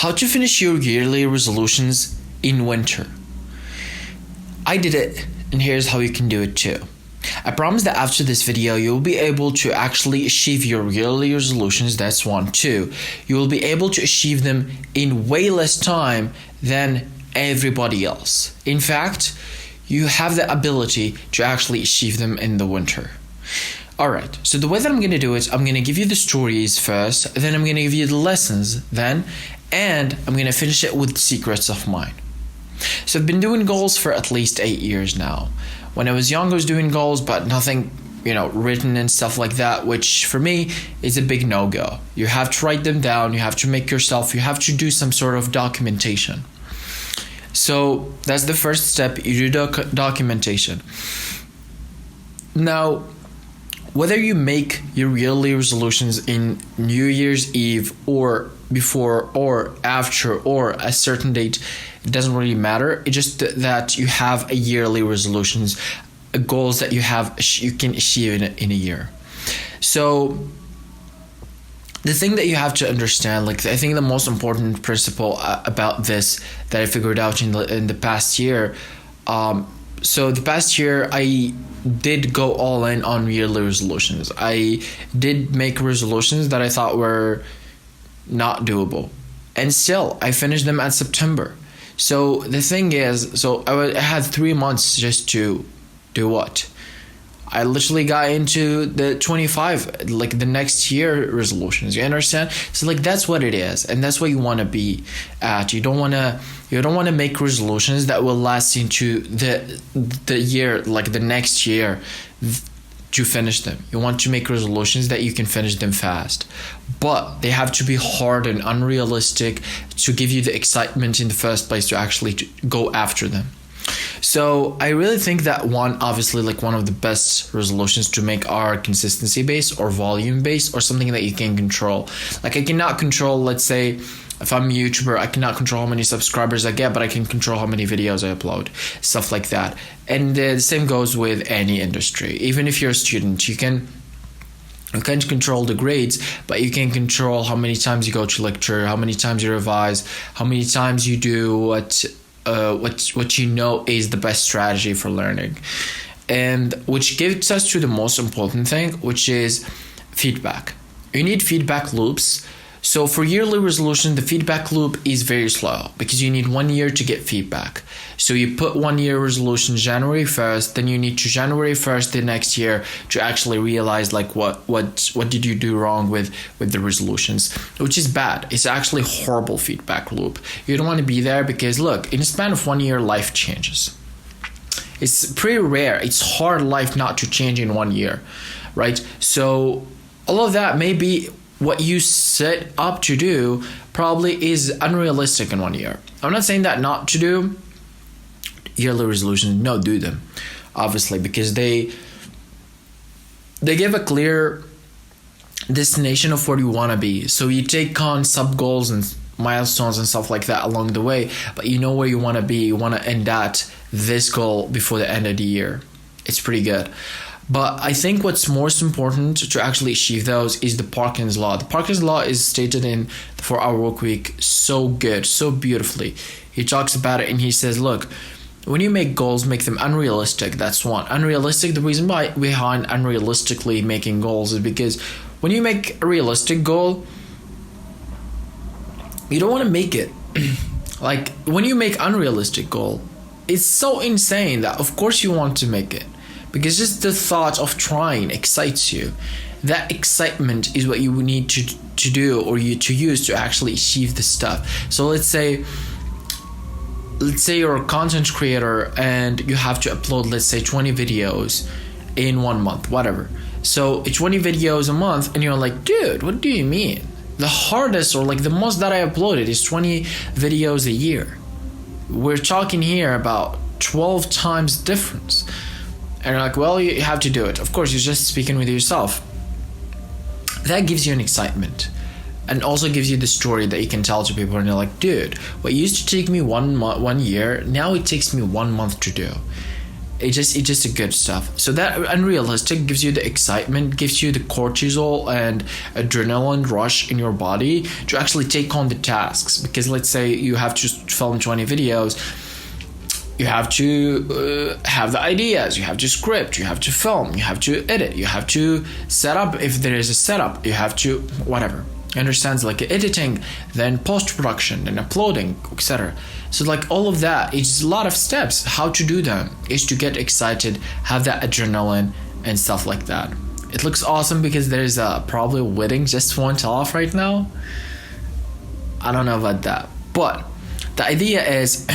How to finish your yearly resolutions in winter. I did it, and here's how you can do it too. I promise that after this video, you'll be able to actually achieve your yearly resolutions. That's one. Two, you will be able to achieve them in way less time than everybody else. In fact, you have the ability to actually achieve them in the winter. Alright, so the way that I'm going to do it, I'm going to give you the stories first, then I'm going to give you the lessons then, and I'm going to finish it with secrets of mine. So I've been doing goals for at least 8 years now. When I was young, I was doing goals, but nothing, written and stuff like that, which for me is a big no-go. You have to write them down, you have to you have to do some sort of documentation. So that's the first step, you do documentation. Now, whether you make your yearly resolutions in New Year's Eve or before or after or a certain date, it doesn't really matter. It's just that you have a yearly resolutions, goals that you can achieve in a year. So the thing that you have to understand, I think the most important principle about this that I figured out in the past year. So the past year, I did go all in on yearly resolutions. I did make resolutions that I thought were not doable. And still, I finished them at September. So the thing is, I had 3 months just to do what? I literally got into the 25, the next year resolutions. You understand? So that's what it is, and that's what you want to be at. You don't want to make resolutions that will last into the year, the next year, to finish them. You want to make resolutions that you can finish them fast, but they have to be hard and unrealistic to give you the excitement in the first place to actually go after them. So I really think that one of the best resolutions to make are consistency based or volume based or something that you can control. I cannot control, let's say, if I'm a YouTuber, I cannot control how many subscribers I get, but I can control how many videos I upload, stuff like that. And the same goes with any industry. Even if you're a student, you can't control the grades, but you can control how many times you go to lecture, how many times you revise, how many times you do what is the best strategy for learning. And which gives us to the most important thing, which is feedback. You need feedback loops. So for yearly resolution, the feedback loop is very slow because you need 1 year to get feedback. So you put 1 year resolution January 1st, then you need to January 1st the next year to actually realize what did you do wrong with the resolutions, which is bad. It's actually horrible feedback loop. You don't want to be there because look, in a span of 1 year, life changes. It's pretty rare. It's hard life not to change in 1 year, right? So all of that may be what you set up to do probably is unrealistic in 1 year. I'm not saying that not to do yearly resolutions. No, do them, obviously, because they give a clear destination of where you want to be. So you take on sub goals and milestones and stuff like that along the way, but you know where you want to be. You want to end at this goal before the end of the year. It's pretty good. But I think what's most important to actually achieve those is the Parkinson's Law. The Parkinson's Law is stated in the 4-Hour Workweek so good, so beautifully. He talks about it and he says, look, when you make goals, make them unrealistic. That's one. Unrealistic, the reason behind unrealistically making goals is because when you make a realistic goal, you don't want to make it. When you make unrealistic goal, it's so insane that of course you want to make it. Because just the thought of trying excites you. That excitement is what you need to do or to use to actually achieve the stuff. So let's say you're a content creator and you have to upload, let's say 20 videos in 1 month, whatever. So 20 videos a month and you're like, dude, what do you mean? The hardest or the most that I uploaded is 20 videos a year. We're talking here about 12 times difference. And you're like, well, you have to do it. Of course, you're just speaking with yourself. That gives you an excitement. And also gives you the story that you can tell to people. And you're like, dude, what used to take me 1 year, now it takes me 1 month to do. It's just a good stuff. So that unrealistic gives you the excitement, gives you the cortisol and adrenaline rush in your body to actually take on the tasks. Because let's say you have to film 20 videos, you have to have the ideas, you have to script, you have to film, you have to edit, you have to set up if there is a setup, you have to whatever. Understands like editing, then post-production, then uploading, etc. So like all of that, it's a lot of steps. How to do them is to get excited, have that adrenaline and stuff like that. It looks awesome because there's probably a wedding just went off right now. I don't know about that, but the idea is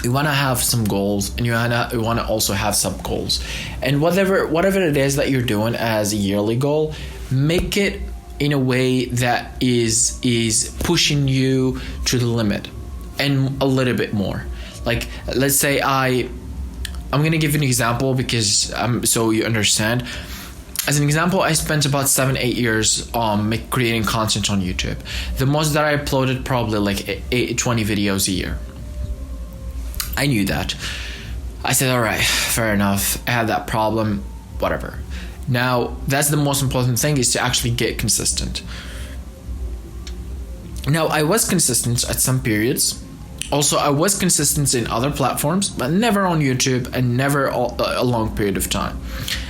you want to have some goals and you want to also have sub goals, and whatever it is that you're doing as a yearly goal, make it in a way that is pushing you to the limit and a little bit more. Like let's say I'm gonna give an example because so you understand. As an example, I spent about 7-8 years creating content on YouTube. The most that I uploaded probably like 20 videos a year. I knew that. I said, all right, fair enough. I had that problem, whatever. Now, that's the most important thing, is to actually get consistent. Now, I was consistent at some periods. Also, I was consistent in other platforms, but never on YouTube and never a long period of time.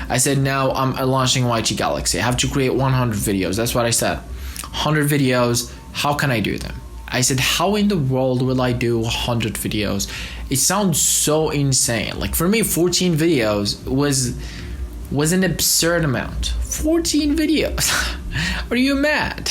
I said, now I'm launching WhiTeeee Galaxy. I have to create 100 videos. That's what I said. 100 videos. How can I do them? I said, how in the world will I do 100 videos? It sounds so insane. Like for me, 14 videos was an absurd amount. 14 videos. Are you mad?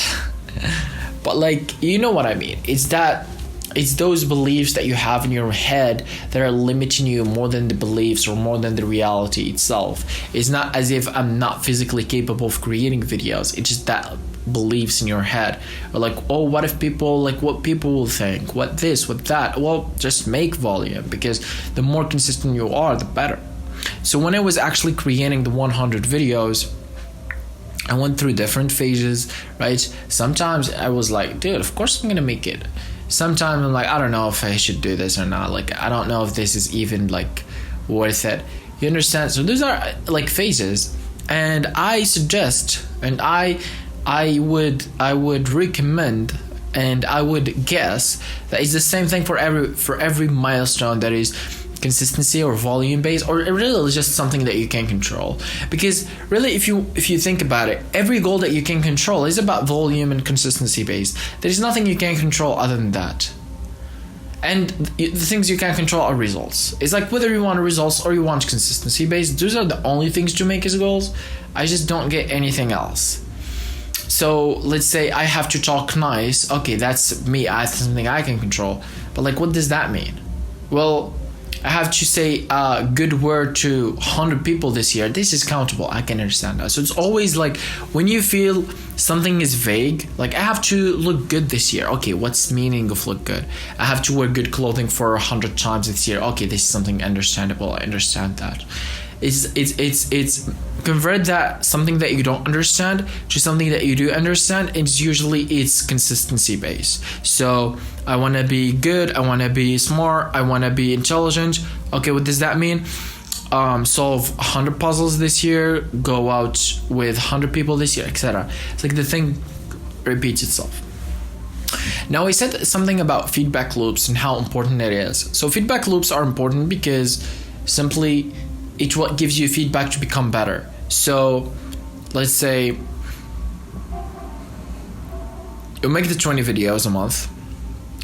But like, you know what I mean. It's those beliefs that you have in your head that are limiting you more than the beliefs or more than the reality itself. It's not as if I'm not physically capable of creating videos. It's just that beliefs in your head are like, oh, what if people, like what people will think, what this, what that. Well, just make volume, because the more consistent you are, the better. So when I was actually creating the 100 videos, I went through different phases, right? Sometimes I was like, dude, of course I'm gonna make it. Sometimes I'm like, I don't know if I should do this or not. Like, I don't know if this is even like worth it. You understand? So those are like phases, and I suggest, and I would recommend, and I would guess that it's the same thing for every milestone that is consistency or volume based, or really just something that you can control. Because really, if you think about it, every goal that you can control is about volume and consistency based. There's nothing you can control other than that. And the things you can control are results. It's like whether you want results or you want consistency based, those are the only things to make as goals. I just don't get anything else. So let's say I have to talk nice. Okay, that's me. That's something I can control. But like, what does that mean? Well, I have to say a good word to 100 people this year. This is countable. I can understand that. So it's always like when you feel something is vague, like I have to look good this year. Okay, what's the meaning of look good? I have to wear good clothing for 100 times this year. Okay, this is something understandable. I understand that. It's convert that something that you don't understand to something that you do understand. It's consistency based. So I want to be good, I want to be smart, I want to be intelligent. Okay, what does that mean? Solve 100 puzzles this year, go out with 100 people this year, etc. It's like the thing repeats itself. Now, I said something about feedback loops and how important it is. So feedback loops are important because simply it's what gives you feedback to become better. So let's say you make the 20 videos a month.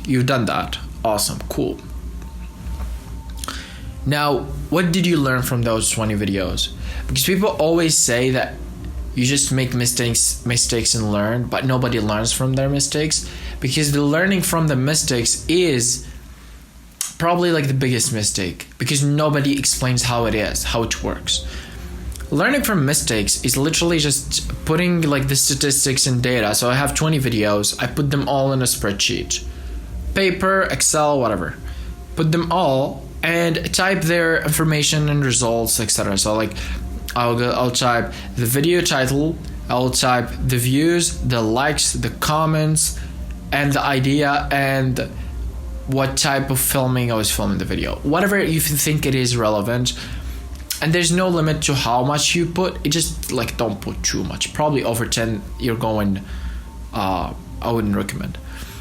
You've done that. Awesome. Cool. Now, what did you learn from those 20 videos? Because people always say that you just make mistakes and learn, but nobody learns from their mistakes, because the learning from the mistakes is probably like the biggest mistake, because nobody explains how it works. Learning from mistakes is literally just putting like the statistics and data. So I have 20 videos, I put them all in a spreadsheet, paper, Excel, whatever. Put them all and type their information and results, etc. So like I'll type the video title, I'll type the views, the likes, the comments, and the idea, and what type of filming I was filming the video, whatever you think it is relevant. And there's no limit to how much you put. It just like don't put too much. Probably over 10 you're going, I wouldn't recommend.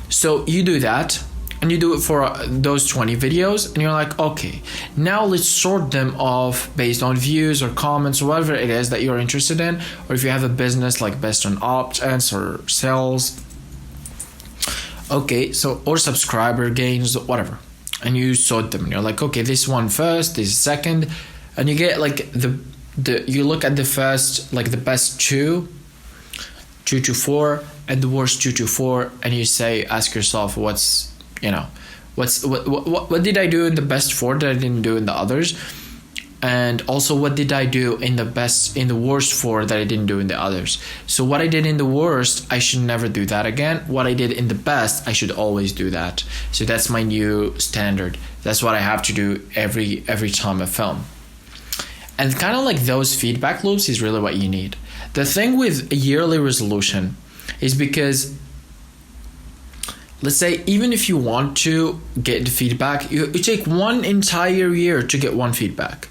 So you do that, and you do it for those 20 videos, and you're like, okay, now let's sort them off based on views or comments or whatever it is that you're interested in, or if you have a business like based on opt-ins or sales. Okay, so or subscriber gains, whatever, and you sort them, and you're like, okay, this one first, this second, and you get like the you look at the first, like the best 2 to 4, and the worst 2 to 4, and you say, ask yourself, what did I do in the best 4 that I didn't do in the others, and also what did I do in the worst 4 that I didn't do in the others. So what I did in the worst, I should never do that again. What I did in the best, I should always do that. So that's my new standard. That's what I have to do every time I film. And kind of like those feedback loops is really what you need. The thing with a yearly resolution is because, let's say, even if you want to get the feedback, you take one entire year to get one feedback.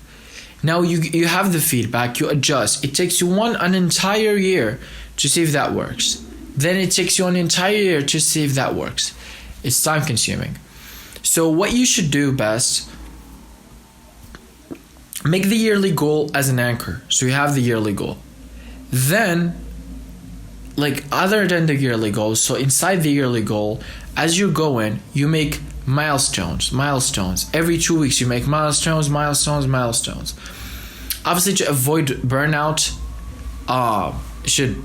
Now you have the feedback, you adjust. It takes you an entire year to see if that works. Then it takes you an entire year to see if that works. It's time consuming. So what you should do best, make the yearly goal as an anchor. So you have the yearly goal. Then, like other than the yearly goal, so inside the yearly goal, as you go in, you make milestones. Every 2 weeks you make milestones. Obviously, to avoid burnout, should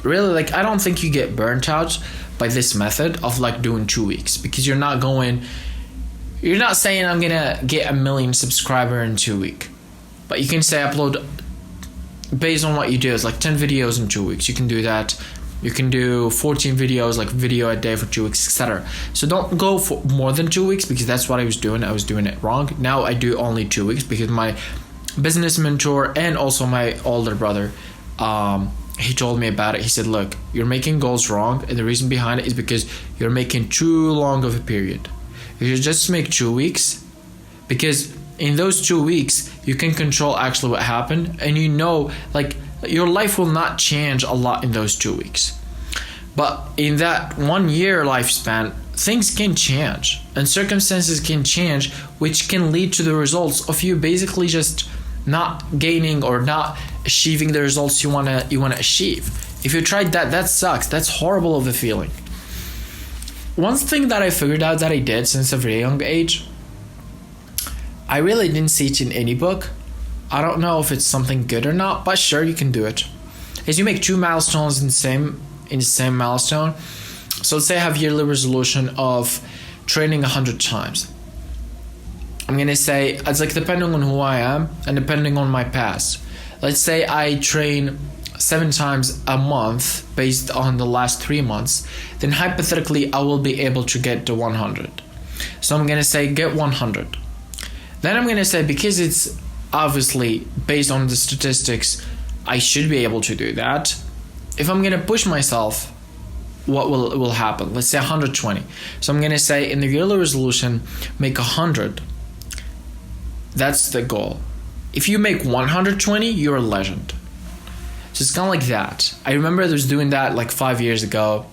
really, like, I don't think you get burnt out by this method of like doing 2 weeks, because you're not saying I'm gonna get 1 million subscribers in 2 weeks, but you can say upload based on what you do. It's like 10 videos in 2 weeks. You can do that. You can do 14 videos, like video a day for 2 weeks, etc. So don't go for more than 2 weeks, because that's what I was doing. I was doing it wrong. Now I do only 2 weeks, because my business mentor and also my older brother, he told me about it. He said, look, you're making goals wrong, and the reason behind it is because you're making too long of a period. You should just make 2 weeks, because in those 2 weeks you can control actually what happened, and like your life will not change a lot in those 2 weeks. But in that 1 year lifespan, things can change and circumstances can change, which can lead to the results of you basically just not gaining or not achieving the results you wanna achieve. If you tried that sucks. That's horrible of a feeling. One thing that I figured out that I did since a very young age, I really didn't see it in any book. I don't know if it's something good or not, but sure, you can do it. Is you make 2 milestones in the same milestone. So let's say I have yearly resolution of training 100 times. I'm gonna say, it's like depending on who I am and depending on my past. Let's say I train 7 times a month based on the last 3 months, then hypothetically I will be able to get to 100. So I'm gonna say get 100. Then I'm gonna say, because it's obviously based on the statistics, I should be able to do that. If I'm gonna push myself, what will happen? Let's say 120. So I'm gonna say in the yearly resolution, make 100. That's the goal. If you make 120, you're a legend. So it's kind of like that. I remember I was doing that like 5 years ago.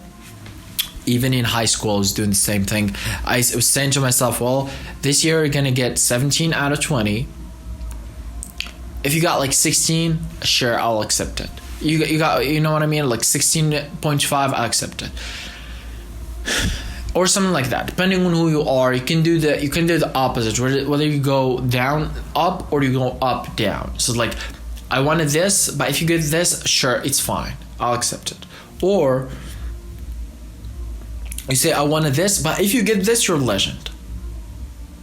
Even in high school, I was doing the same thing. I was saying to myself, well, this year you're gonna get 17 out of 20. If you got like 16, sure, I'll accept it. You got, you know what I mean? Like 16.5, I'll accept it. Or something like that. Depending on who you are, you can do the opposite. Whether you go down, up, or you go up, down. So like, I wanted this, but if you get this, sure, it's fine. I'll accept it. Or you say, I wanted this, but if you get this, you're a legend.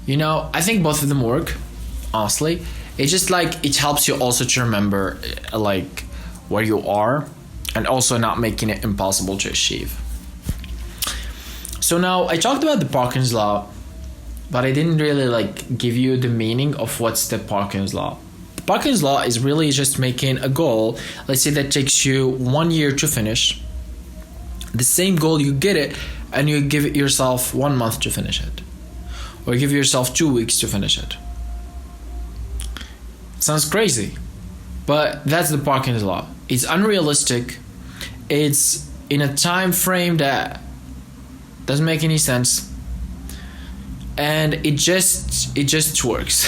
You know, I think both of them work, honestly. It's just like, it helps you also to remember like where you are, and also not making it impossible to achieve. So now I talked about the Parkinson's law, but I didn't really like give you the meaning of what's the Parkinson's law. The Parkinson's law is really just making a goal, let's say that takes you 1 year to finish. The same goal, you get it and you give yourself 1 month to finish it, or give yourself 2 weeks to finish it. Sounds crazy, but that's the Parkinson's law. It's unrealistic. It's in a time frame that doesn't make any sense, and it just works.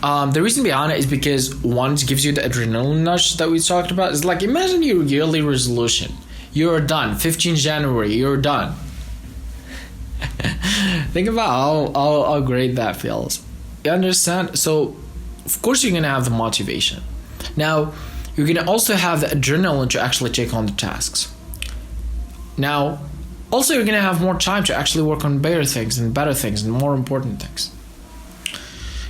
The reason behind it is because one, it gives you the adrenaline rush that we talked about. It's like, imagine your yearly resolution. You're done. 15 January, you're done. Think about how great that feels. You understand? So, of course, you're going to have the motivation. Now, you're going to also have the adrenaline to actually take on the tasks. Now, also, you're going to have more time to actually work on better things and more important things.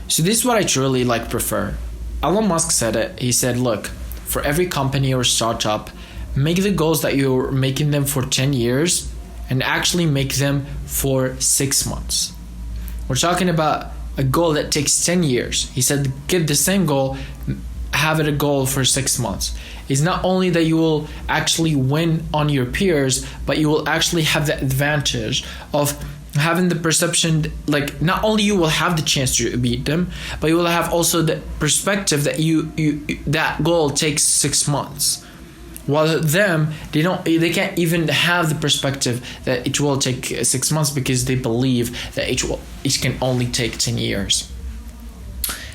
So this is what I truly prefer. Elon Musk said it. He said, look, for every company or startup, make the goals that you're making them for 10 years and actually make them for 6 months. We're talking about a goal that takes 10 years. He said, get the same goal, have it a goal for 6 months. It's not only that you will actually win on your peers, but you will actually have the advantage of having the perception, not only you will have the chance to beat them, but you will have also the perspective that you that goal takes 6 months. While them, they can't even have the perspective that it will take 6 months because they believe that it can only take 10 years.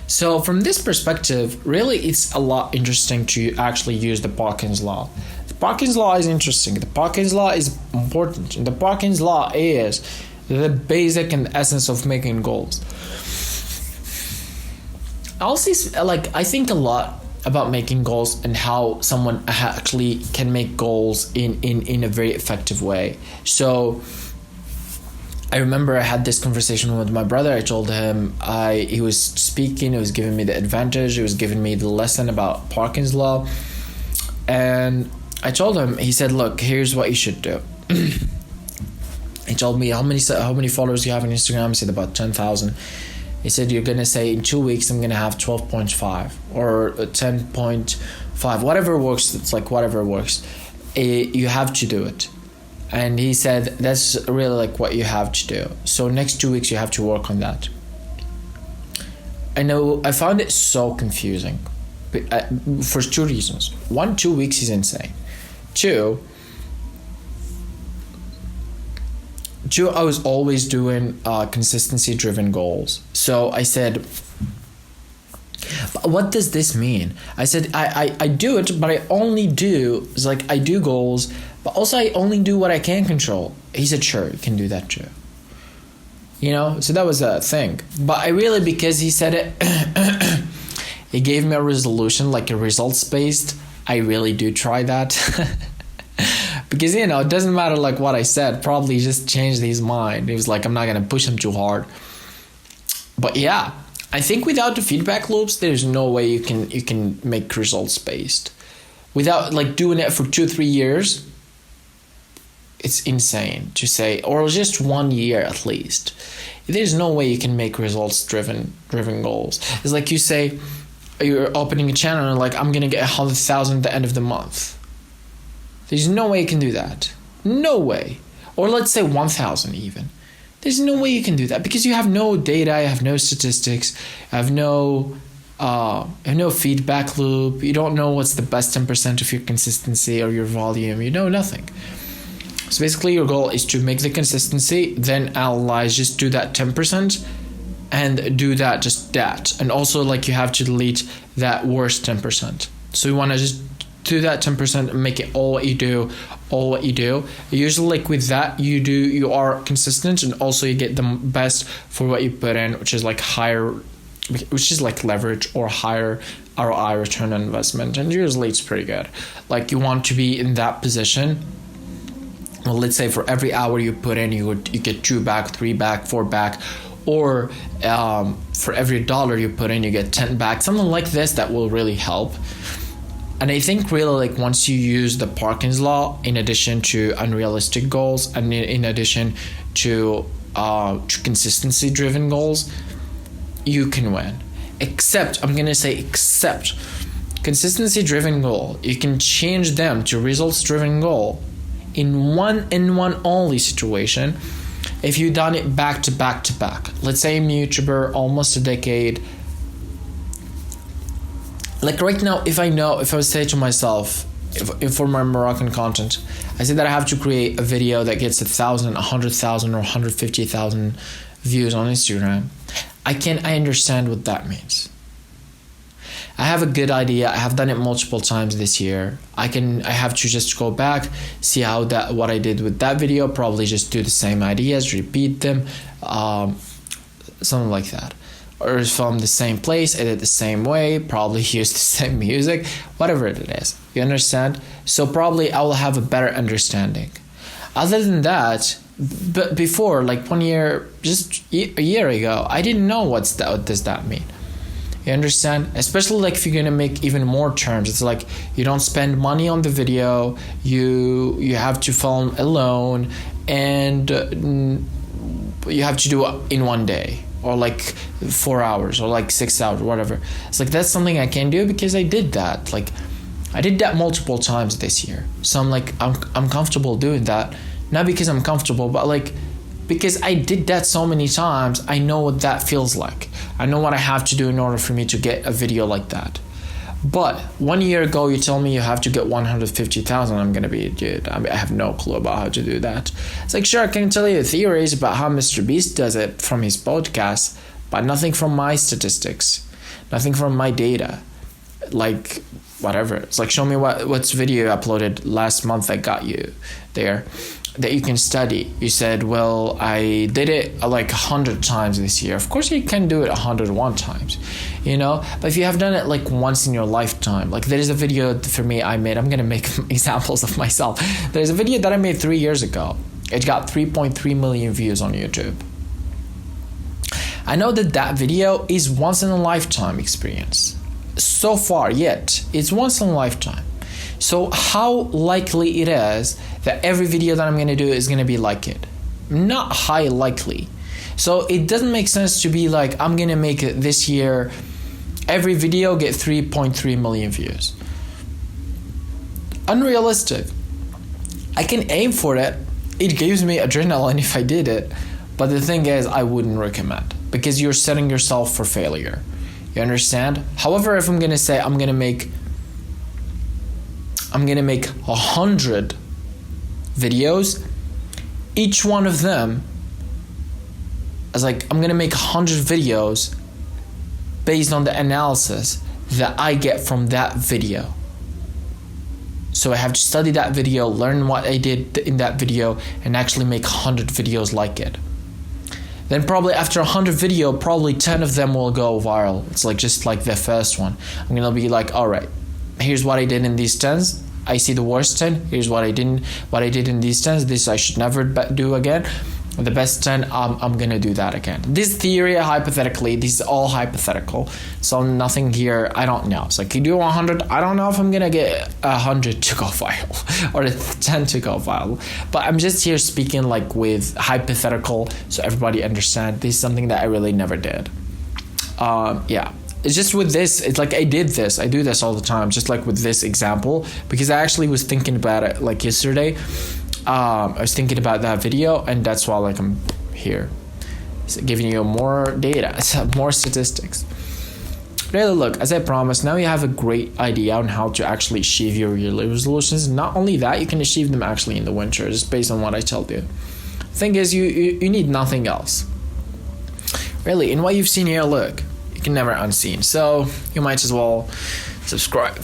So from this perspective, really it's a lot interesting to actually use the Parkinson's law. The Parkinson's law is interesting. The Parkinson's law is important. And the Parkinson's law is the basic and essence of making goals. Also, I think a lot about making goals and how someone actually can make goals in a very effective way. So I remember I had this conversation with my brother. I told him he was speaking, he was giving me the advantage, he was giving me the lesson about Parkinson's law. And I told him, he said, look, here's what you should do. He told me how many followers you have on Instagram. I said about 10,000. He said, you're going to say in 2 weeks, I'm going to have 12.5 or 10.5, whatever works. It's whatever works. You have to do it. And he said, that's really what you have to do. So next 2 weeks, you have to work on that. I know I found it so confusing for 2 reasons. 1, 2 weeks is insane. Two, I was always doing consistency-driven goals. So I said, but what does this mean? I said, I do it, but I only do, I do goals, but also I only do what I can control. He said, sure, you can do that too. So that was a thing. But I really, because he said it, he gave me a resolution, a results-based. I really do try that. Because, it doesn't matter what I said. Probably just changed his mind. He was like, I'm not going to push him too hard. But yeah, I think without the feedback loops, there's no way you can make results based. Without doing it for 2-3 years, it's insane to say, or just 1 year at least. There's no way you can make results driven goals. It's like you say, you're opening a channel and I'm going to get 100,000 at the end of the month. There's no way you can do that. No way. Or let's say 1,000 even. There's no way you can do that because you have no data, you have no statistics, you have no feedback loop. You don't know what's the best 10% of your consistency or your volume. You know nothing. So basically your goal is to make the consistency, then analyze, just do that 10% and do that, just that. And also you have to delete that worst 10%. So you want to just do that 10% and make it all what you do. Usually with that you are consistent and also you get the best for what you put in, which is higher, which is leverage or higher ROI, return on investment, and usually it's pretty good. You want to be in that position. Well, let's say for every hour you put in, you get 2 back, 3 back, 4 back, or for every dollar you put in, you get 10 back, something like this. That will really help. And I think really once you use the Parkinson's law in addition to unrealistic goals and in addition to consistency driven goals, you can win. Except consistency driven goal, you can change them to results driven goal in one only situation, if you've done it back to back to back. Let's say I'm a YouTuber almost a decade. Like right now, if I would say to myself, if for my Moroccan content, I say that I have to create a video that gets 1,000, 100,000 or 150,000 views on Instagram, I understand what that means. I have a good idea. I have done it multiple times this year. I have to just go back, see what I did with that video, probably just do the same ideas, repeat them, something like that. Or film the same place, edit the same way, probably use the same music, whatever it is. You understand? So probably I will have a better understanding. Other than that, but before, like 1 year, just a year ago, I didn't know what does that mean. You understand? Especially like if you're gonna make even more terms, it's like you don't spend money on the video, you have to film alone, and you have to do it in 1 day, or like 4 hours, or like 6 hours, or whatever. It's like that's something I can do because I did that. Like I did that multiple times this year. So I'm comfortable doing that, not because I'm comfortable, but like because I did that so many times. I know what that feels like. I know what I have to do in order for me to get a video like that. But 1 year ago, you tell me you have to get 150,000. I'm gonna be, dude, I have no clue about how to do that. It's like, sure, I can tell you theories about how Mr. Beast does it from his podcast, but nothing from my statistics, nothing from my data. Like, whatever. It's like, show me what's video you uploaded last month that got you there, that you can study. You said, well, I did it like 100 times this year. Of course you can do it 101 times, you know? But if you have done it like once in your lifetime, like there is a video for me I made, I'm gonna make examples of myself. There's a video that I made 3 years ago. It got 3.3 million views on YouTube. I know that video is once in a lifetime experience. So far yet, it's once in a lifetime. So how likely it is that every video that I'm going to do is going to be like it? Not high likely. So it doesn't make sense to be like, I'm going to make it this year, every video get 3.3 million views. Unrealistic. I can aim for it. It gives me adrenaline if I did it. But the thing is, I wouldn't recommend, because you're setting yourself for failure. You understand? However, if I'm going to say I'm going to make 100 videos, each one of them is like, I'm gonna make 100 videos based on the analysis that I get from that video. So I have to study that video, learn what I did in that video, and actually make 100 videos like it. Then probably after 100 videos, probably 10 of them will go viral. It's like just like the first one. I'm gonna be like, all right, here's what I did in these 10s. I see the worst 10. Here's what I did in these 10s. This I should never do again. The best 10, I'm gonna do that again. This theory, hypothetically, this is all hypothetical. So nothing here, I don't know. So like you do 100, I don't know if I'm gonna get 100 to go viral or 10 to go viral. But I'm just here speaking like with hypothetical, so everybody understand. This is something that I really never did. Yeah. It's just with this, it's like I do this all the time, just like with this example, because I actually was thinking about it like yesterday. I was thinking about that video, and that's why like I'm here, so giving you more data, more statistics. Really, look, as I promised, now you have a great idea on how to actually achieve your yearly resolutions. Not only that, you can achieve them actually in the winter, just based on what I told you. The thing is, you need nothing else. Really, in what you've seen here, look, you can never unseen. So you might as well subscribe.